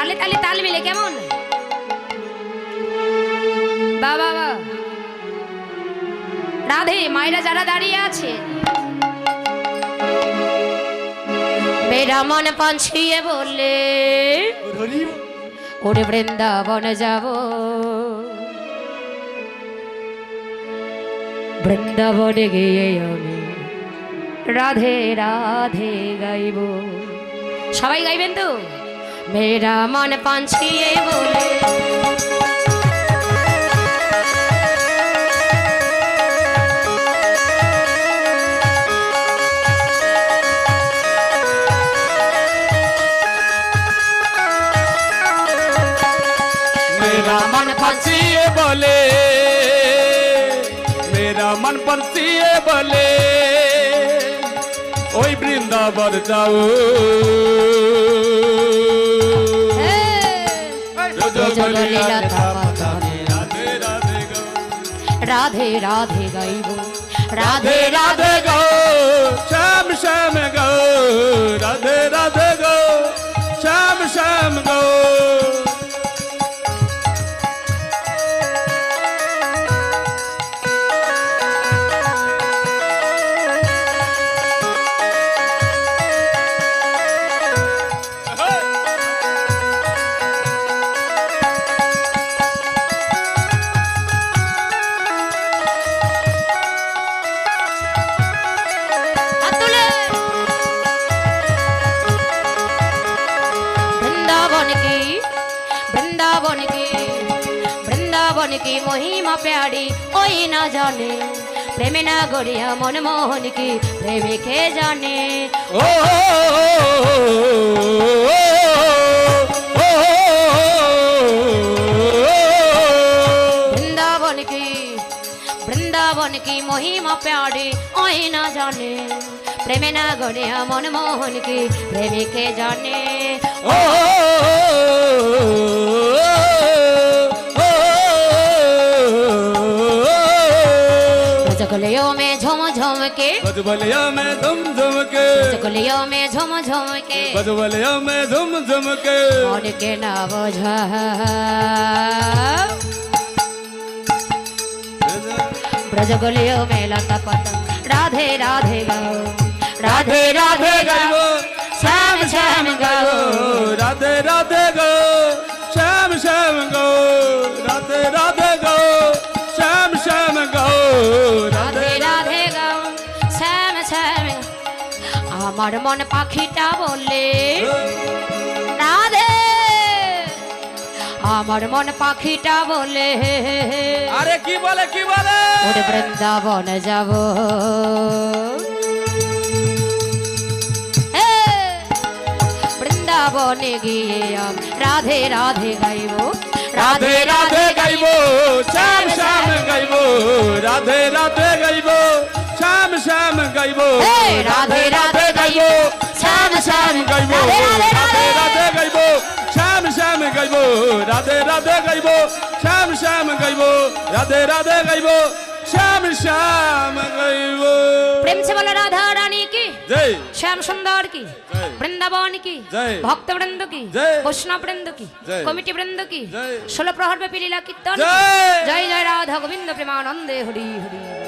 তালে তালে তাল মিলে কেমন বাবা বাবা রাধে মায়েরা যারা দাঁড়িয়ে আছে মেরা মন পাঁচিয়ে বললে ওরে বৃন্দাবন যাব বৃন্দাবনে গিয়ে আমি রাধে রাধে গাইব সবাই গাইবেন তো মেরা মন পাঁচিয়ে বলে मेरा मन पंछिए बोले मेरा मन पंछिए बोले ओई वृंदावन जाओ राधे राधे गाइब राधे राधे गो श्याम श्याम गो राधे राधे गो श्याम श्याम गो वृंदावन की महिमा प्यारी ओई ना जाने प्रेम ना गोरिया मनमोहन की प्रेमी के जाने ओ वृंदावन की महिमा प्यारी ओई ना जाने प्रेम ना गोरिया मनमोहन की प्रेमी के जाने ओ गलियों में झुम झुम के बजबलिया में झुम झुम के गलियों में झुम झुम के बजबलिया में झुम झुम के मन के ना बोझा ब्रज गलियों में लता पतंग राधे राधे गाओ राधे राधे गाओ श्याम श्याम गाओ राधे राधे गाओ श्याम श्याम गाओ राधे राधे गाओ श्याम श्याम गाओ राधे राधे गाओ श्याम श्याम আমার মন পাখিটা বলে রাধে আমার মন পাখিটা বলে আরে কি বলে ওরে বৃন্দাবন যাব বৃন্দাবনে গিয়ে আমি রাধে রাধে গাইব রাধে রাধে গাইব শ্যাম শ্যাম গাইব রাধে রাধে গাইব শ্যাম শ্যাম গাইব রাধে রাধে গাইব শ্যাম শ্যাম গাইব রাধে রাধে গাইব শ্যাম শ্যাম গাইব রাধে রাধে গাইব শ্যাম শ্যাম গাইব রাধে রাধে গাইব श्याम श्याम गाइब प्रेम से बोलो राधा रानी की जय श्याम सुंदर की वृंदावन की जय भक्त वृंद की जय वैष्णव वृंद की जय कमिटी वृंद की जय 16 प्रहर में लीला कीर्तन जय जय जय राधा गोविंद प्रेमानंदे हरि हरि